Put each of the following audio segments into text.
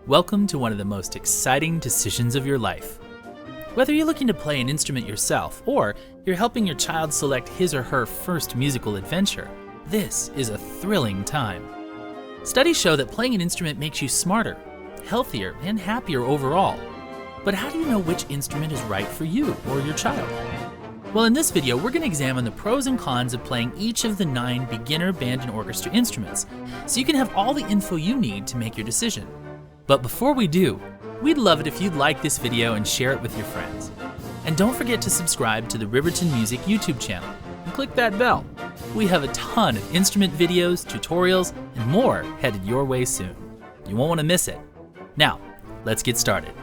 Welcome to one of the most exciting decisions of your life. Whether you're looking to play an instrument yourself or you're helping your child select his or her first musical adventure, this is a thrilling time. Studies show that playing an instrument makes you smarter, healthier, and happier overall. But how do you know which instrument is right for you or your child? Well, in this video, we're going to examine the pros and cons of playing each of the 9 beginner band and orchestra instruments, so you can have all the info you need to make your decision. But before we do, we'd love it if you'd like this video and share it with your friends. And don't forget to subscribe to the Riverton Music YouTube channel and click that bell. We have a ton of instrument videos, tutorials, and more headed your way soon. You won't want to miss it. Now, let's get started.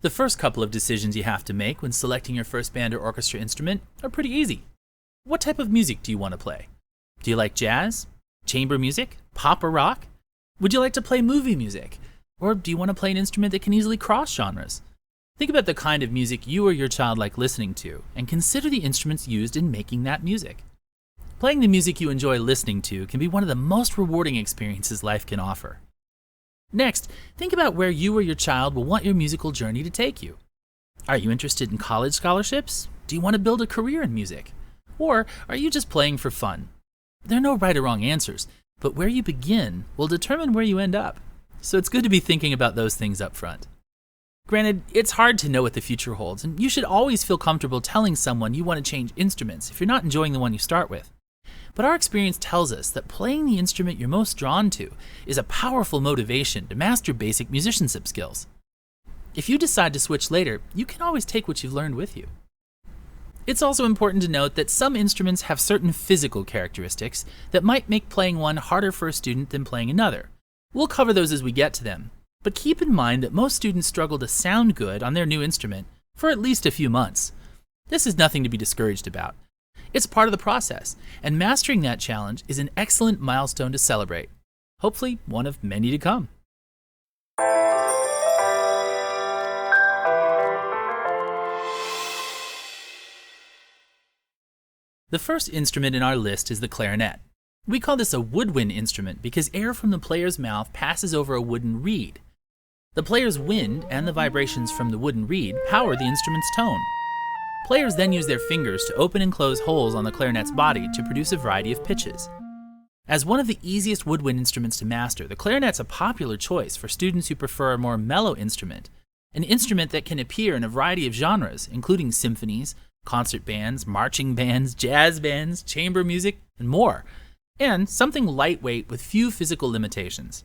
The first couple of decisions you have to make when selecting your first band or orchestra instrument are pretty easy. What type of music do you want to play? Do you like jazz, chamber music, pop or rock? Would you like to play movie music? Or do you want to play an instrument that can easily cross genres? Think about the kind of music you or your child like listening to, and consider the instruments used in making that music. Playing the music you enjoy listening to can be one of the most rewarding experiences life can offer. Next, think about where you or your child will want your musical journey to take you. Are you interested in college scholarships? Do you want to build a career in music? Or are you just playing for fun? There are no right or wrong answers, but where you begin will determine where you end up. So it's good to be thinking about those things up front. Granted, it's hard to know what the future holds, and you should always feel comfortable telling someone you want to change instruments if you're not enjoying the one you start with. But our experience tells us that playing the instrument you're most drawn to is a powerful motivation to master basic musicianship skills. If you decide to switch later, you can always take what you've learned with you. It's also important to note that some instruments have certain physical characteristics that might make playing one harder for a student than playing another. We'll cover those as we get to them, but keep in mind that most students struggle to sound good on their new instrument for at least a few months. This is nothing to be discouraged about. It's part of the process, and mastering that challenge is an excellent milestone to celebrate. Hopefully, one of many to come. The first instrument in our list is the clarinet. We call this a woodwind instrument because air from the player's mouth passes over a wooden reed. The player's wind and the vibrations from the wooden reed power the instrument's tone. Players then use their fingers to open and close holes on the clarinet's body to produce a variety of pitches. As one of the easiest woodwind instruments to master, the clarinet's a popular choice for students who prefer a more mellow instrument, an instrument that can appear in a variety of genres, including symphonies, concert bands, marching bands, jazz bands, chamber music, and more, and something lightweight with few physical limitations.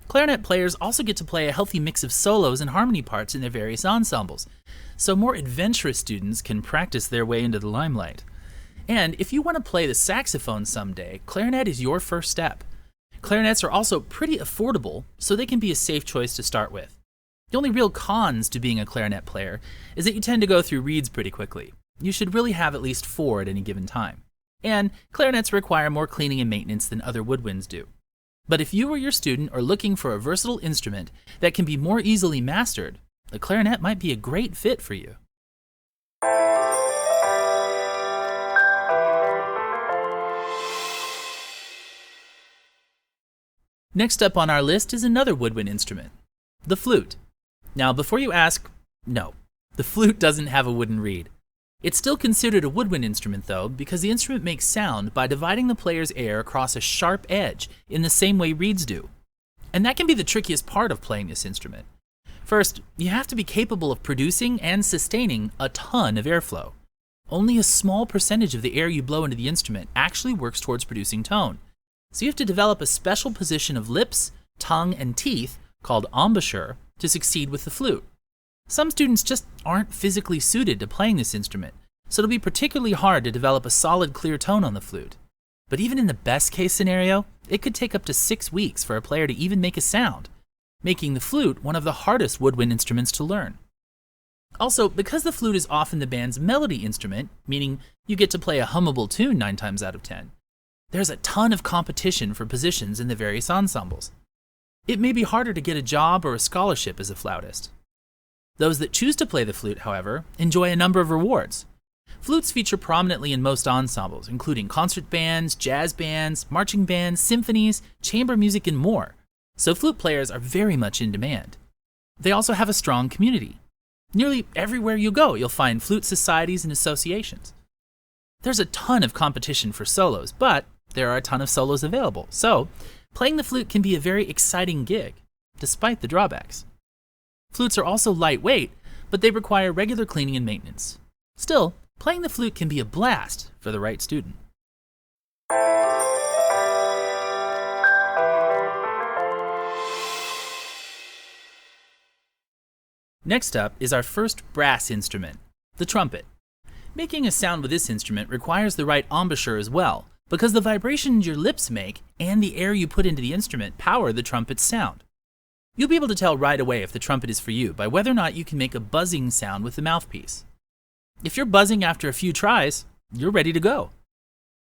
Clarinet players also get to play a healthy mix of solos and harmony parts in their various ensembles, so more adventurous students can practice their way into the limelight. And if you want to play the saxophone someday, clarinet is your first step. Clarinets are also pretty affordable, so they can be a safe choice to start with. The only real cons to being a clarinet player is that you tend to go through reeds pretty quickly. You should really have at least 4 at any given time. And clarinets require more cleaning and maintenance than other woodwinds do. But if you or your student are looking for a versatile instrument that can be more easily mastered, the clarinet might be a great fit for you. Next up on our list is another woodwind instrument, the flute. Now, before you ask, no, the flute doesn't have a wooden reed. It's still considered a woodwind instrument though, because the instrument makes sound by dividing the player's air across a sharp edge in the same way reeds do. And that can be the trickiest part of playing this instrument. First, you have to be capable of producing and sustaining a ton of airflow. Only a small percentage of the air you blow into the instrument actually works towards producing tone. So you have to develop a special position of lips, tongue, and teeth, called embouchure, to succeed with the flute. Some students just aren't physically suited to playing this instrument, so it'll be particularly hard to develop a solid, clear tone on the flute. But even in the best case scenario, it could take up to 6 weeks for a player to even make a sound, making the flute one of the hardest woodwind instruments to learn. Also, because the flute is often the band's melody instrument, meaning you get to play a hummable tune 9 times out of 10, there's a ton of competition for positions in the various ensembles. It may be harder to get a job or a scholarship as a flautist. Those that choose to play the flute, however, enjoy a number of rewards. Flutes feature prominently in most ensembles, including concert bands, jazz bands, marching bands, symphonies, chamber music, and more, so flute players are very much in demand. They also have a strong community. Nearly everywhere you go, you'll find flute societies and associations. There's a ton of competition for solos, but there are a ton of solos available, so playing the flute can be a very exciting gig, despite the drawbacks. Flutes are also lightweight, but they require regular cleaning and maintenance. Still, playing the flute can be a blast for the right student. Next up is our first brass instrument, the trumpet. Making a sound with this instrument requires the right embouchure as well, because the vibrations your lips make and the air you put into the instrument power the trumpet's sound. You'll be able to tell right away if the trumpet is for you by whether or not you can make a buzzing sound with the mouthpiece. If you're buzzing after a few tries, you're ready to go.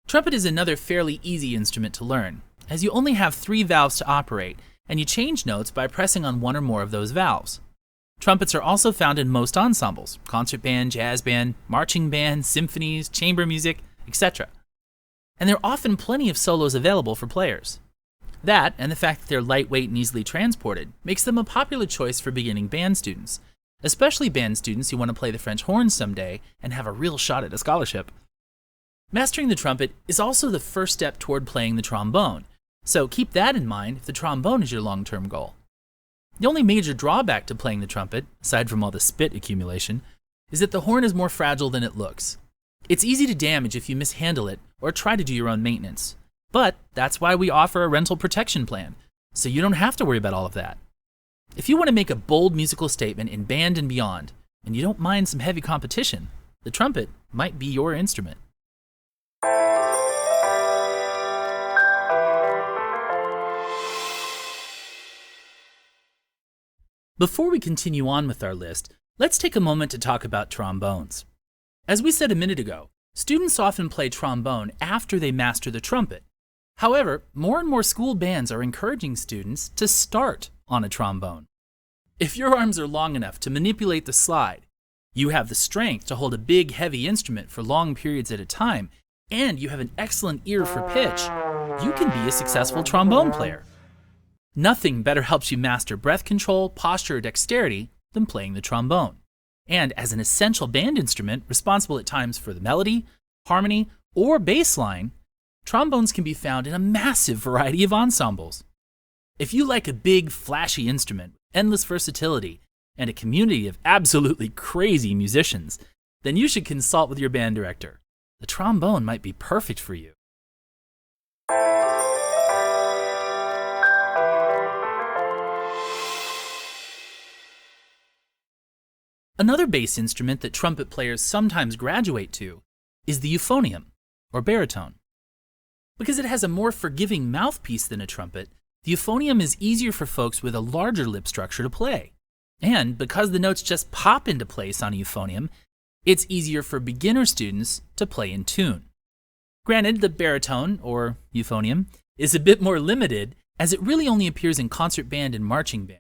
Trumpet is another fairly easy instrument to learn, as you only have 3 valves to operate, and you change notes by pressing on one or more of those valves. Trumpets are also found in most ensembles, concert band, jazz band, marching band, symphonies, chamber music, etc. And there are often plenty of solos available for players. That, and the fact that they're lightweight and easily transported, makes them a popular choice for beginning band students, especially band students who want to play the French horn someday and have a real shot at a scholarship. Mastering the trumpet is also the first step toward playing the trombone, so keep that in mind if the trombone is your long-term goal. The only major drawback to playing the trumpet, aside from all the spit accumulation, is that the horn is more fragile than it looks. It's easy to damage if you mishandle it or try to do your own maintenance. But that's why we offer a rental protection plan, so you don't have to worry about all of that. If you want to make a bold musical statement in band and beyond, and you don't mind some heavy competition, the trumpet might be your instrument. Before we continue on with our list, let's take a moment to talk about trombones. As we said a minute ago, students often play trombone after they master the trumpet. However, more and more school bands are encouraging students to start on a trombone. If your arms are long enough to manipulate the slide, you have the strength to hold a big, heavy instrument for long periods at a time, and you have an excellent ear for pitch, you can be a successful trombone player. Nothing better helps you master breath control, posture, or dexterity than playing the trombone. And as an essential band instrument responsible at times for the melody, harmony, or bass line, trombones can be found in a massive variety of ensembles. If you like a big, flashy instrument, endless versatility, and a community of absolutely crazy musicians, then you should consult with your band director. The trombone might be perfect for you. Another bass instrument that trumpet players sometimes graduate to is the euphonium, or baritone. Because it has a more forgiving mouthpiece than a trumpet, the euphonium is easier for folks with a larger lip structure to play. And because the notes just pop into place on a euphonium, it's easier for beginner students to play in tune. Granted, the baritone, or euphonium, is a bit more limited as it really only appears in concert band and marching band.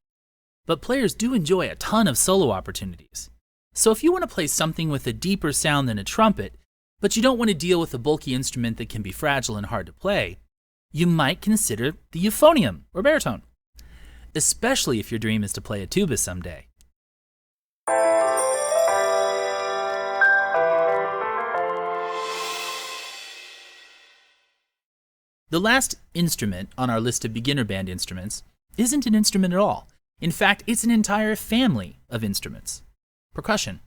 But players do enjoy a ton of solo opportunities. So if you want to play something with a deeper sound than a trumpet, but you don't want to deal with a bulky instrument that can be fragile and hard to play, you might consider the euphonium or baritone, especially if your dream is to play a tuba someday. The last instrument on our list of beginner band instruments isn't an instrument at all. In fact, it's an entire family of instruments. Percussion.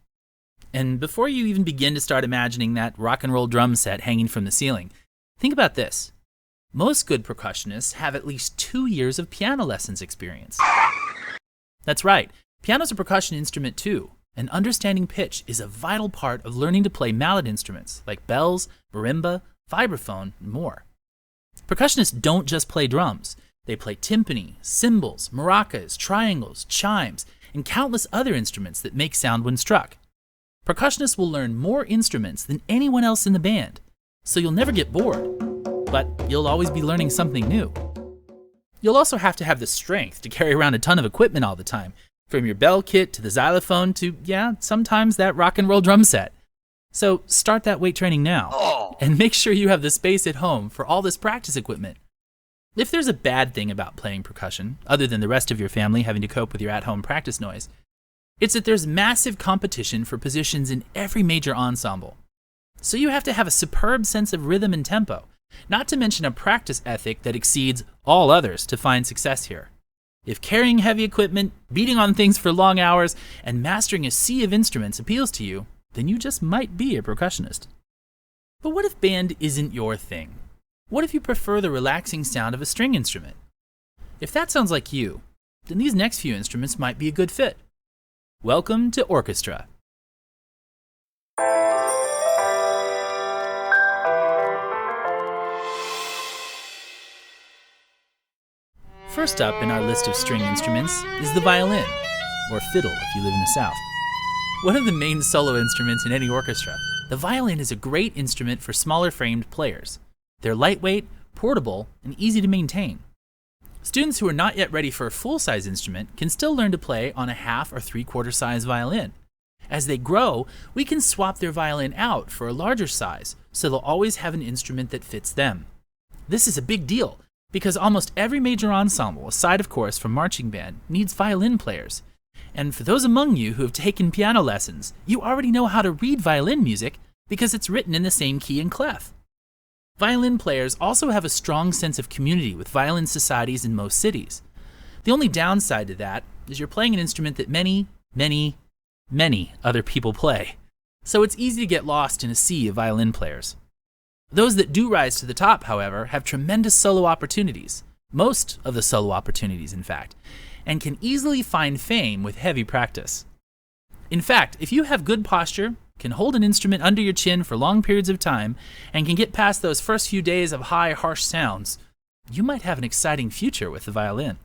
And before you even begin to start imagining that rock and roll drum set hanging from the ceiling, think about this. Most good percussionists have at least 2 years of piano lessons experience. That's right, piano's a percussion instrument too, and understanding pitch is a vital part of learning to play mallet instruments like bells, marimba, vibraphone, and more. Percussionists don't just play drums. They play timpani, cymbals, maracas, triangles, chimes, and countless other instruments that make sound when struck. Percussionists will learn more instruments than anyone else in the band, so you'll never get bored, but you'll always be learning something new. You'll also have to have the strength to carry around a ton of equipment all the time, From your bell kit to the xylophone to, sometimes that rock and roll drum set. So start that weight training now, and make sure you have the space at home for all this practice equipment. If there's a bad thing about playing percussion, other than the rest of your family having to cope with your at-home practice noise, it's that there's massive competition for positions in every major ensemble. So you have to have a superb sense of rhythm and tempo, not to mention a practice ethic that exceeds all others to find success here. If carrying heavy equipment, beating on things for long hours, and mastering a sea of instruments appeals to you, then you just might be a percussionist. But what if band isn't your thing? What if you prefer the relaxing sound of a string instrument? If that sounds like you, then these next few instruments might be a good fit. Welcome to Orchestra. First up in our list of string instruments is the violin, or fiddle if you live in the South. One of the main solo instruments in any orchestra, the violin is a great instrument for smaller framed players. They're lightweight, portable, and easy to maintain. Students who are not yet ready for a full-size instrument can still learn to play on a half or three-quarter size violin. As they grow, we can swap their violin out for a larger size, so they'll always have an instrument that fits them. This is a big deal, because almost every major ensemble, aside of course from marching band, needs violin players. And for those among you who have taken piano lessons, you already know how to read violin music because it's written in the same key and clef. Violin players also have a strong sense of community with violin societies in most cities. The only downside to that is you're playing an instrument that many other people play. So it's easy to get lost in a sea of violin players. Those that do rise to the top, however, have tremendous solo opportunities, most of the solo opportunities in fact, and can easily find fame with heavy practice. In fact, if you have good posture, can hold an instrument under your chin for long periods of time, and can get past those first few days of high, harsh sounds, you might have an exciting future with the violin.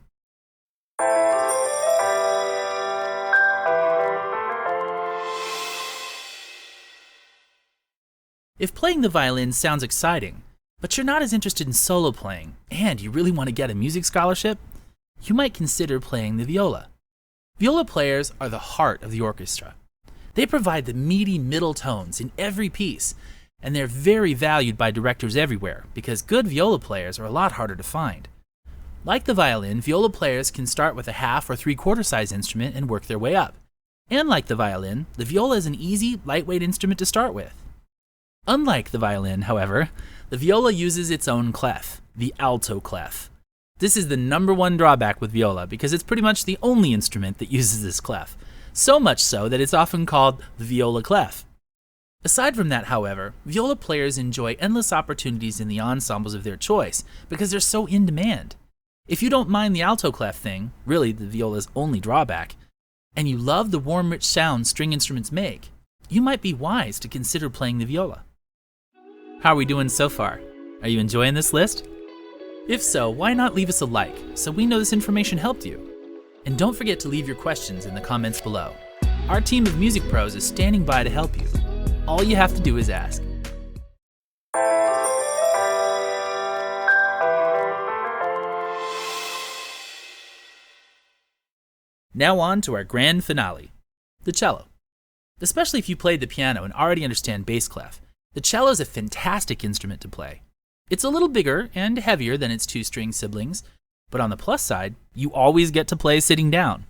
If playing the violin sounds exciting, but you're not as interested in solo playing, and you really want to get a music scholarship, you might consider playing the viola. Viola players are the heart of the orchestra. They provide the meaty middle tones in every piece, and they're very valued by directors everywhere because good viola players are a lot harder to find. Like the violin, viola players can start with a half or three-quarter size instrument and work their way up. And like the violin, the viola is an easy, lightweight instrument to start with. Unlike the violin, however, the viola uses its own clef, the alto clef. This is the number one drawback with viola because it's pretty much the only instrument that uses this clef, so much so that it's often called the viola clef. Aside from that, however, viola players enjoy endless opportunities in the ensembles of their choice because they're so in demand. If you don't mind the alto clef thing, really the viola's only drawback, and you love the warm, rich sounds string instruments make, you might be wise to consider playing the viola. How are we doing so far? Are you enjoying this list? If so, why not leave us a like so we know this information helped you? And don't forget to leave your questions in the comments below. Our team of music pros is standing by to help you. All you have to do is ask. Now on to our grand finale, the cello. Especially if you played the piano and already understand bass clef, the cello is a fantastic instrument to play. It's a little bigger and heavier than its two-string siblings, but on the plus side, you always get to play sitting down.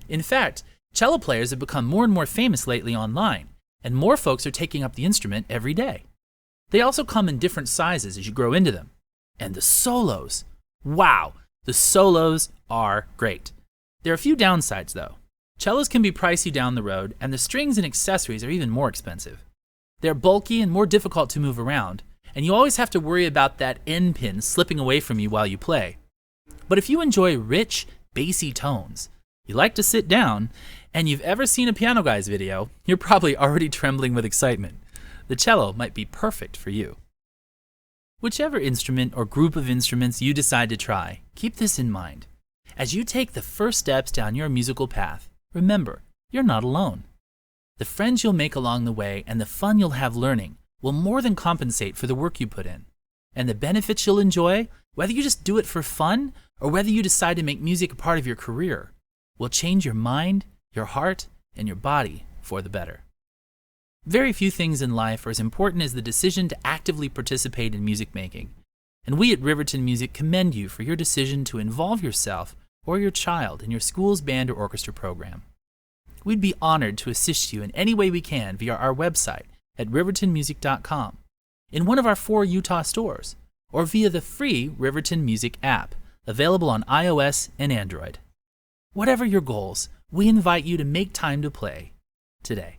In fact, cello players have become more and more famous lately online, and more folks are taking up the instrument every day. They also come in different sizes as you grow into them. And the solos, wow, the solos are great. There are a few downsides though. Cellos can be pricey down the road, and the strings and accessories are even more expensive. They're bulky and more difficult to move around, and you always have to worry about that end pin slipping away from you while you play. But if you enjoy rich, bassy tones, you like to sit down, and you've ever seen a Piano Guys video, you're probably already trembling with excitement. The cello might be perfect for you. Whichever instrument or group of instruments you decide to try, keep this in mind. As you take the first steps down your musical path, remember, you're not alone. The friends you'll make along the way and the fun you'll have learning will more than compensate for the work you put in. And the benefits you'll enjoy, whether you just do it for fun or whether you decide to make music a part of your career, will change your mind, your heart, and your body for the better. Very few things in life are as important as the decision to actively participate in music making, and we at Riverton Music commend you for your decision to involve yourself or your child in your school's band or orchestra program. We'd be honored to assist you in any way we can via our website at rivertonmusic.com, in one of our 4 Utah stores, or via the free Riverton Music app, available on iOS and Android. Whatever your goals, we invite you to make time to play today.